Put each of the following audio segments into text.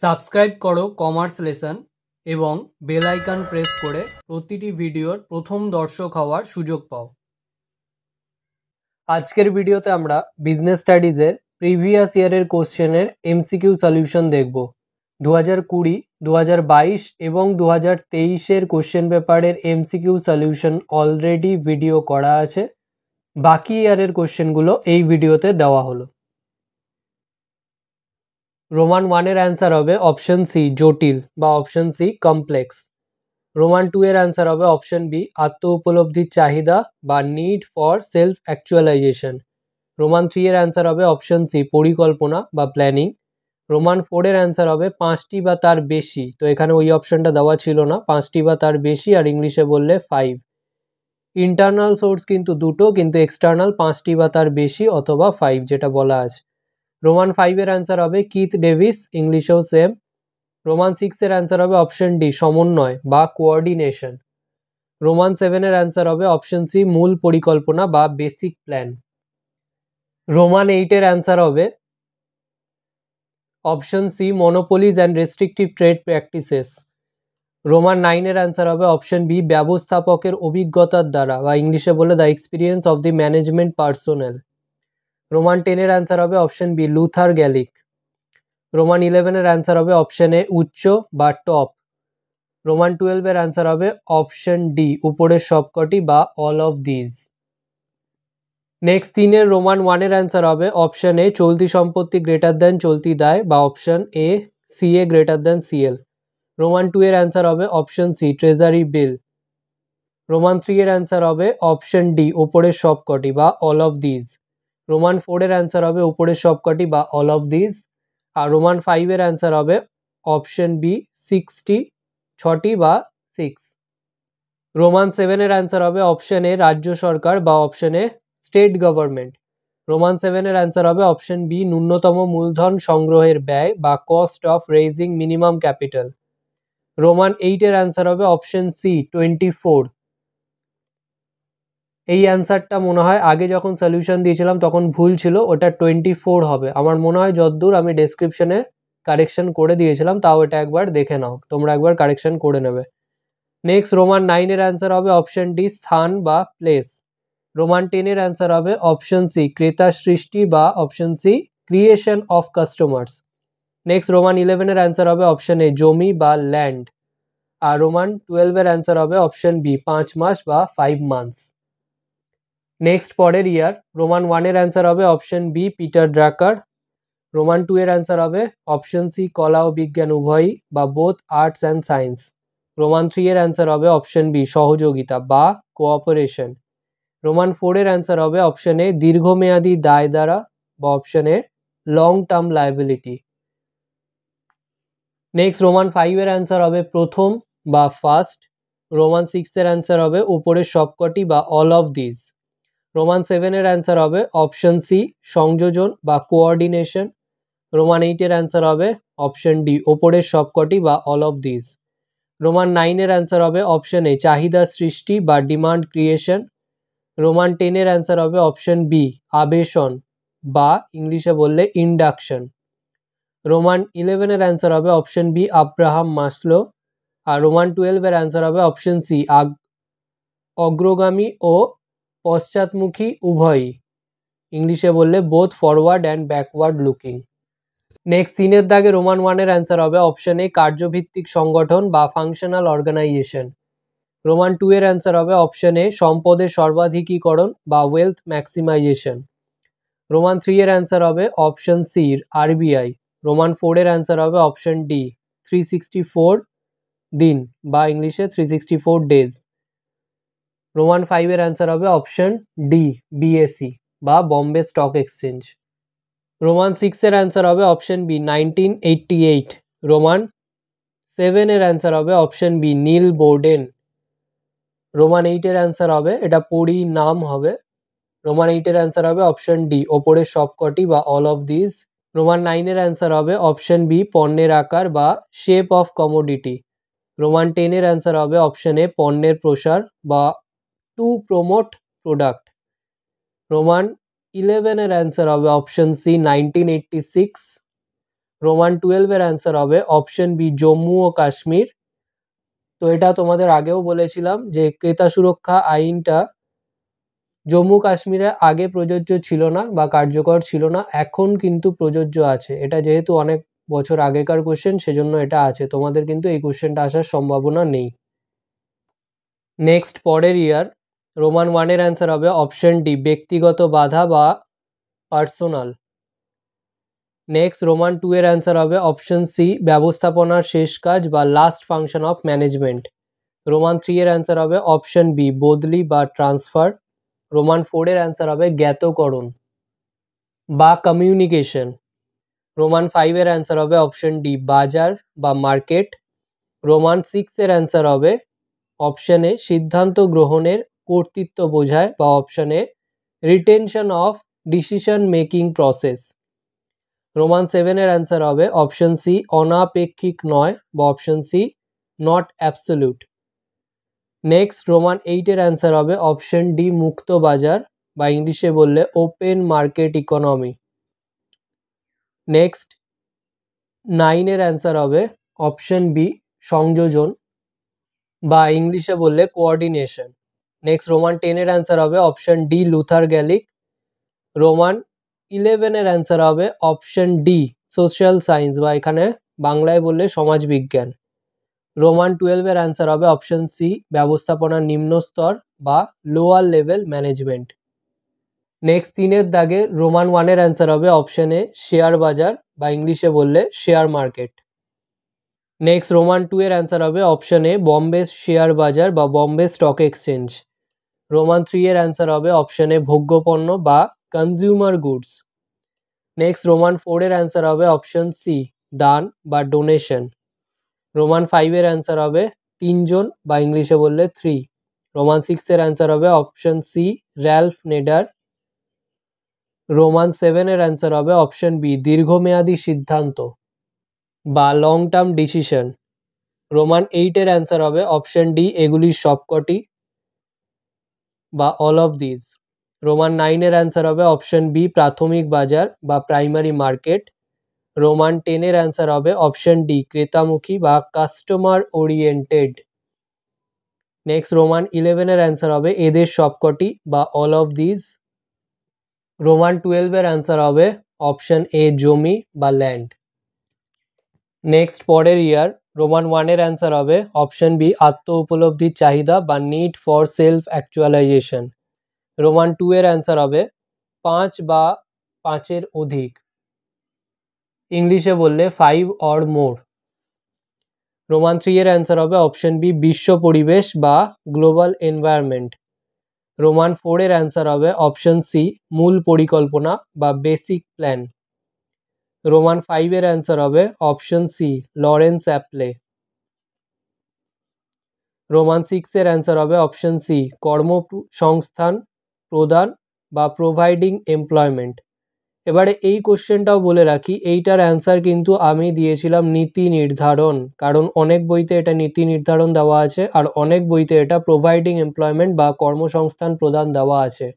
Subscribe করো commerce lesson এবং bell icon press করে প্রতিটি ভিডিওর প্রথম দর্শক হওয়ার সুযোগ পাও। আজকের ভিডিওতে আমরা বিজনেস স্টাডিজের প্রিভিয়াস ইয়ারের কোশ্চেনের এমসিকিউ সলিউশন দেখব। 2020, 2022 এবং 2023-এর কোশ্চেন পেপারের এমসিকিউ সলিউশন অলরেডি ভিডিও করা আছে। বাকি ইয়ারের কোশ্চেনগুলো এই ভিডিওতে দেওয়া হলো। রোমান 1-এর অ্যান্সার হবে অপশন সি জটিল বা অপশন সি কমপ্লেক্স। রোমান 2-এর অ্যান্সার হবে অপশন বি আত্ম উপলব্ধির চাহিদা বা need for self actualization. Roman 3-এর অ্যান্সার হবে অপশন সি পরিকল্পনা বা প্ল্যানিং। রোমান 4-এর অ্যান্সার হবে 5টি বা তার বেশি, তো এখানে ওই অপশনটা দেওয়া ছিল না, 5টি বা তার বেশি, আর ইংলিশে বললে 5। ইন্টারনাল সোর্স কিন্তু দুটো, কিন্তু এক্সটার্নাল 5টি বা তার বেশি অথবা 5 যেটা বলা আছে। রোমান 5-এর অ্যান্সার হবে কিথ ডেভিস, ইংলিশেও সেম। রোমান 6-এর অ্যান্সার হবে অপশন ডি সমন্বয় বা কোঅর্ডিনেশন। রোমান 7-এর অ্যান্সার হবে অপশন সি মূল পরিকল্পনা বা বেসিক প্ল্যান। রোমান 8-এর অ্যান্সার হবে option C monopolies and restrictive trade practices. Roman 9-এর অ্যান্সার হবে অপশন বি ব্যবস্থাপকের অভিজ্ঞতার দ্বারা বা ইংলিশে বলে the experience of the management personnel. Roman 10-এর অ্যান্সার হবে option B Luther Gulick. Roman 11-এর অ্যান্সার হবে অপশন এ উচ্চ বা টপ। রোমান 12-এর অ্যান্সার হবে অপশন ডি উপরের সবকটি বা অল অফ দিজ। নেক্সট 3-এর রোমান 1-এর অ্যান্সার হবে অপশন এ চলতি সম্পত্তি গ্রেটার দেন চলতি দায় বা option A CA greater than CL. Roman 2-এর অ্যান্সার হবে option C treasury bill. Roman 3-এর অ্যান্সার হবে অপশন ডি উপরের সবকটি বা অল অফ দিজ। রোমান 4-এর অ্যান্সার হবে উপরের সবকটি বা অল অফ দিজ। আর রোমান 5-এর অ্যান্সার হবে অপশন বি 6টি, 6টি বা 6। রোমান 7-এর অ্যান্সার হবে অপশন এ রাজ্য সরকার বা option A state government. Roman 7-এর অ্যান্সার হবে অপশন বি ন্যূনতম মূলধন সংগ্রহের ব্যয় বা cost of raising minimum capital. Roman 8-এর অ্যান্সার হবে অপশন সি 24। এই অ্যান্সারটা মনে হয় আগে যখন সলিউশন দিয়েছিলাম তখন ভুল ছিল, ওটা 24 হবে আমার মনে হয়, যতদূর আমি ডেসক্রিপশনে কারেকশন করে দিয়েছিলাম, তাও এটা একবার দেখে নাও, তোমরা একবার কারেকশন করে নেবে। নেক্সট রোমান 9-এর অ্যান্সার হবে অপশন ডি স্থান বা প্লেস। রোমান 10-এর অ্যান্সার হবে অপশন সি ক্রেতা সৃষ্টি বা option C creation of customers. Next Roman 11-এর অ্যান্সার হবে অপশন এ জমি বা ল্যান্ড। আর রোমান 12-এর অ্যান্সার হবে অপশন বি 5 মাস বা 5 মান্থস। নেক্সট পরের ইয়ার রোমান 1-এর অ্যান্সার হবে option B Peter Drucker. Roman 2-এর অ্যান্সার হবে অপশন সি কলা ও বিজ্ঞান উভয়ই বা both arts and science. Roman 3-এর অ্যান্সার হবে অপশন বি সহযোগিতা বা কোঅপারেশন। রোমান 4-এর অ্যান্সার হবে অপশন এ দীর্ঘমেয়াদী দায় দ্বারা বা option A long term liability. Next Roman 5-এর অ্যান্সার হবে প্রথম বা ফার্স্ট। রোমান 6-এর অ্যান্সার হবে উপরের সবকটি বা অল অফ দিজ। রোমান 7-এর অ্যান্সার হবে অপশন সি সংযোজন বা কোঅর্ডিনেশন। রোমান 8-এর অ্যান্সার হবে অপশন ডি ওপরের সবকটি বা অল অফ দিজ। রোমান 9-এর অ্যান্সার হবে অপশন এ চাহিদা সৃষ্টি বা ডিমান্ড ক্রিয়েশন। রোমান 10-এর অ্যান্সার হবে অপশন বি আবেশন বা ইংলিশে বললে ইন্ডাকশন। রোমান 11-এর অ্যান্সার হবে অপশন বি আব্রাহাম মাসলো। আর রোমান 12-এর অ্যান্সার হবে অপশন সি অগ্রগামী ও পশ্চাৎমুখী উভয়ই, ইংলিশে বললে both forward and backward looking. Next 3-এর দাগে রোমান 1-এর অ্যান্সার হবে অপশন এ কার্যভিত্তিক সংগঠন বা ফাংশনাল অর্গানাইজেশন। রোমান 2-এর অ্যান্সার হবে অপশন এ সম্পদের সর্বাধিকীকরণ বা ওয়েলথ ম্যাক্সিমাইজেশন। রোমান 3-এর অ্যান্সার হবে অপশন সি আরবিআই। রোমান 4-এর অ্যান্সার হবে অপশন ডি 364 দিন বা ইংলিশে 364 ডেজ। রোমান 5-এর অ্যান্সার হবে অপশন ডি বিএসি বা বম্বে স্টক এক্সচেঞ্জ। রোমান 6-এর অ্যান্সার হবে অপশন বি 1988। রোমান 7-এর অ্যান্সার হবে option B Neil Borden. Roman 8-এর অ্যান্সার হবে, এটা নাম হবে, রোমান 8-এর অ্যান্সার হবে অপশন ডি ওপরের সবকটি বা অল অফ দিজ। রোমান 9-এর অ্যান্সার হবে অপশন বি পণ্যের আকার বা শেপ অফ কমোডিটি। রোমান 10-এর অ্যান্সার হবে অপশন এ পণ্যের প্রসার বা টু প্রমোট প্রোডাক্ট। রোমান 11-এর অ্যান্সার হবে অপশন সি 1986। রোমান 12 এর অ্যান্সার হবে অপশন বি জম্মু ও কাশ্মীর। তো এটা তোমাদের আগেও বলেছিলাম যে ক্রেতা সুরক্ষা আইনটা জম্মু কাশ্মীরে আগে প্রযোজ্য ছিল না বা কার্যকর ছিল না, এখন কিন্তু প্রযোজ্য আছে। এটা যেহেতু অনেক বছর আগেকার কোশ্চেন সেজন্য এটা আছে, তোমাদের কিন্তু এই কোশ্চেনটা আসার সম্ভাবনা নেই। নেক্সট পরের ইয়ার রোমান 1 এর অ্যান্সার হবে অপশন ডি ব্যক্তিগত বাধা বা পার্সোনাল। নেক্সট রোমান 2 এর অ্যান্সার হবে অপশন সি ব্যবস্থাপনার শেষ কাজ বা last function of management. Roman 3 এর অ্যান্সার হবে অপশন বি বদলি বা ট্রান্সফার। রোমান 4 এর অ্যান্সার হবে জ্ঞাতকরণ বা কমিউনিকেশন। রোমান 5 এর অ্যান্সার হবে অপশন ডি বাজার বা মার্কেট। রোমান 6 এর অ্যান্সার হবে অপশন এ সিদ্ধান্ত গ্রহণের কর্তৃত্ব বোঝায় বা option A retention of decision making process. Roman 7 এর অ্যান্সার হবে অপশন সি অনাপেক্ষিক নয় বা option C not absolute. Next Roman 8 এর অ্যান্সার হবে অপশন ডি মুক্ত বাজার বা ইংলিশে বললে ওপেন মার্কেট ইকোনমি। নেক্সট 9 এর অ্যান্সার হবে অপশন বি সংযোজন বা ইংলিশে বললে কোঅর্ডিনেশন। নেক্সট রোমান 10 এর অ্যান্সার হবে option D Luther Gulick. Roman 11 এর অ্যান্সার হবে অপশন ডি সোশ্যাল সায়েন্স বা এখানে বাংলায় বললে সমাজবিজ্ঞান। রোমান 12 এর অ্যান্সার হবে অপশন সি ব্যবস্থাপনার নিম্ন স্তর বা লোয়ার লেভেল ম্যানেজমেন্ট। নেক্সট 3-এর দাগে রোমান 1 এর অ্যান্সার হবে অপশন এ শেয়ার বাজার বা ইংলিশে বললে শেয়ার মার্কেট। নেক্সট রোমান 2 এর অ্যান্সার হবে অপশন এ বম্বে শেয়ার বাজার বা বম্বে স্টক এক্সচেঞ্জ। রোমান 3 এর অ্যান্সার হবে অপশন এ ভোগ্যপণ্য বা কনজিউমার গুডস। নেক্সট রোমান 4 এর অ্যান্সার হবে অপশন সি দান বা ডোনেশন। রোমান 5 এর অ্যান্সার হবে তিনজন বা ইংলিশে বললে 3। রোমান 6 এর অ্যান্সার হবে অপশন সি র্যালফ নেডার। রোমান 7 এর অ্যান্সার হবে অপশন বি দীর্ঘমেয়াদী সিদ্ধান্ত বা লং টার্ম ডিসিশন। রোমান 8 এর অ্যান্সার হবে অপশন ডি এগুলির সবকটি বা অল অফ দিস। রোমান 9 এর অ্যান্সার হবে অপশন বি প্রাথমিক বাজার বা প্রাইমারি মার্কেট। রোমান 10 এর অ্যান্সার হবে অপশন ডি ক্রেতামুখী বা কাস্টমার ওরিয়েন্টেড। নেক্সট রোমান 11 এর অ্যান্সার হবে এদের সবকটি বা অল অফ দিস। রোমান 12 এর অ্যান্সার হবে অপশন এ জমি বা ল্যান্ড। নেক্সট পরের ইয়ার রোমান 1 এর অ্যান্সার হবে অপশন বি আত্ম উপলব্ধির চাহিদা বা need for self actualization. Roman 2 এর অ্যান্সার হবে 5 বা 5-এর অধিক, ইংলিশে বললে 5 অর মোর। রোমান 3 এর অ্যান্সার হবে অপশন বি বিশ্ব পরিবেশ বা গ্লোবাল এনভায়রনমেন্ট। রোমান 4 এর অ্যান্সার হবে অপশন সি মূল পরিকল্পনা বা বেসিক প্ল্যান। রোমান 5 এর অ্যান্সার হবে অপশন সি লরেন্স অ্যাপ্লে। রোমান 6 এর অ্যান্সার হবে অপশন সি কর্মসংস্থান প্রদান বা প্রোভাইডিং এমপ্লয়মেন্ট। এবারে এই কোশ্চেনটাও বলে রাখি, এইটার অ্যান্সার কিন্তু আমি দিয়েছিলাম নীতি নির্ধারণ, কারণ অনেক বইতে এটা নীতি নির্ধারণ দেওয়া আছে আর অনেক বইতে এটা প্রোভাইডিং এমপ্লয়মেন্ট বা কর্মসংস্থান প্রদান দেওয়া আছে।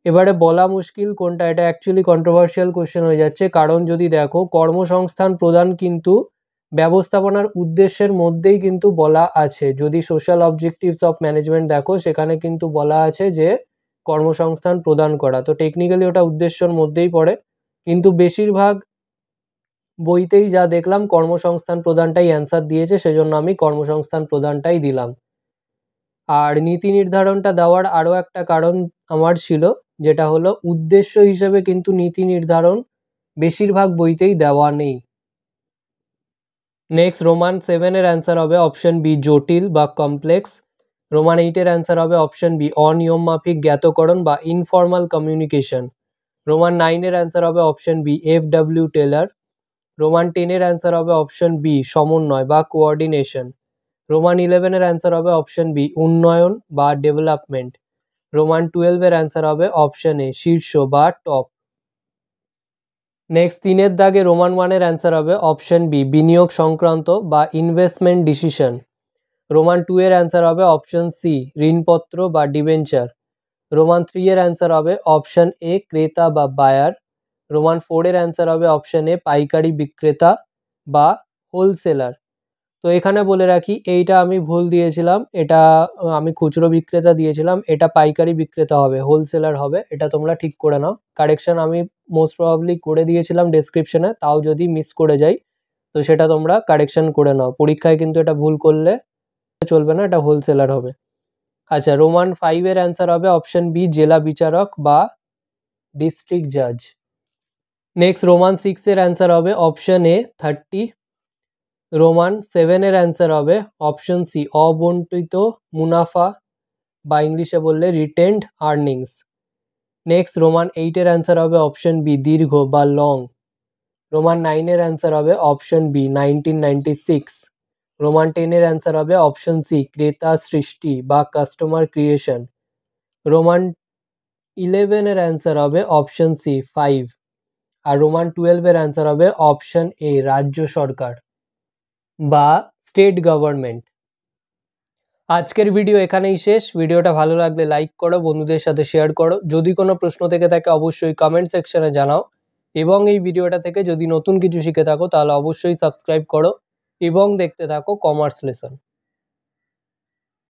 এবারে বলা মুশকিল কোনটা, এটা অ্যাকচুয়ালি কন্ট্রোভার্সিয়াল কোশ্চেন হয়ে যাচ্ছে, কারণ যদি দেখো কর্মসংস্থান প্রদান কিন্তু ব্যবস্থাপনার উদ্দেশ্যের মধ্যেই কিন্তু বলা আছে। যদি সোশ্যাল অবজেক্টিভস অফ ম্যানেজমেন্ট দেখো সেখানে কিন্তু বলা আছে যে কর্মসংস্থান প্রদান করা, তো টেকনিক্যালি ওটা উদ্দেশ্যের মধ্যেই পড়ে, কিন্তু বেশিরভাগ বইতেই যা দেখলাম কর্মসংস্থান প্রদানটাই অ্যান্সার দিয়েছে, সেজন্য আমি কর্মসংস্থান প্রদানটাই দিলাম। আর নীতি নির্ধারণটা দেওয়ার আরও একটা কারণ আমার ছিল, যেটা হলো উদ্দেশ্য হিসেবে কিন্তু নীতি নির্ধারণ বেশিরভাগ বইতেই দেওয়া নেই। নেক্সট রোমান 7 এর অ্যান্সার হবে অপশন বি জটিল বা কমপ্লেক্স। রোমান 8 এর অ্যান্সার হবে অপশন বি অনিয়ম মাফিক জ্ঞাতকরণ বা ইনফর্মাল কমিউনিকেশন। রোমান 9 এর অ্যান্সার হবে অপশন বি এফ.ডব্লিউ. টেলর। রোমান 10 এর অ্যান্সার হবে অপশন বি সমন্বয় বা কোঅর্ডিনেশন। রোমান 11 এর অ্যান্সার হবে অপশন বি উন্নয়ন বা ডেভেলপমেন্ট। রোমান 12 এর অ্যান্সার হবে অপশন এ শীর্ষ বা টপ। নেক্সট 3-এর দাগে রোমান 1 এর অ্যান্সার হবে অপশন বি বিনিয়োগ সংক্রান্ত বা ইনভেস্টমেন্ট ডিসিশন। রোমান 2 এর অ্যান্সার হবে অপশন সি ঋণপত্র বা ডিবেঞ্চার। রোমান 3 এর অ্যান্সার হবে অপশন এ ক্রেতা বা বায়ার। রোমান 4 এর অ্যান্সার হবে অপশন এ পাইকারি বিক্রেতা বা হোলসেলার। তো এখানে বলে রাখি এইটা আমি ভুল দিয়েছিলাম, এটা আমি খুচরো বিক্রেতা দিয়েছিলাম, এটা পাইকারি বিক্রেতা হবে, হোলসেলার হবে, এটা তোমরা ঠিক করে নাও। কারেকশন আমি মোস্ট প্রবাবলি করে দিয়েছিলাম ডেসক্রিপশনে, তাও যদি মিস করে যাই তো সেটা তোমরা কারেকশন করে নাও, পরীক্ষায় কিন্তু এটা ভুল করলে চলবে না, এটা হোলসেলার হবে। আচ্ছা, রোমান 5 এর অ্যান্সার হবে অপশন বি জেলা বিচারক বা ডিস্ট্রিক্ট জাজ। নেক্সট রোমান 6 এর অ্যান্সার হবে অপশন এ 30। রোমান 7 এর অ্যান্সার হবে অপশন সি অবন্টিত মুনাফা বা ইংলিশে বললে রিটেন্ড আর্নিংস। নেক্সট রোমান 8 এর অ্যান্সার হবে অপশন বি দীর্ঘ বা লং। রোমান 9 এর অ্যান্সার হবে অপশন বি 1996। রোমান 10 এর অ্যান্সার হবে অপশন সি ক্রেতা সৃষ্টি বা কাস্টমার ক্রিয়েশন। রোমান 11 এর অ্যান্সার হবে অপশন সি 5। আর রোমান 12 এর অ্যান্সার হবে অপশন এ রাজ্য সরকার বা স্টেট গভর্নমেন্ট। আজকের ভিডিও এখানেই শেষ। ভিডিওটা ভালো লাগলে লাইক করো, বন্ধুদের সাথে শেয়ার করো, যদি কোনো প্রশ্ন থেকে থাকে অবশ্যই কমেন্ট সেকশনে জানাও, এবং এই ভিডিওটা থেকে যদি নতুন কিছু শিখে থাকো তাহলে অবশ্যই সাবস্ক্রাইব করো এবং দেখতে থাকো কমার্স লেসন।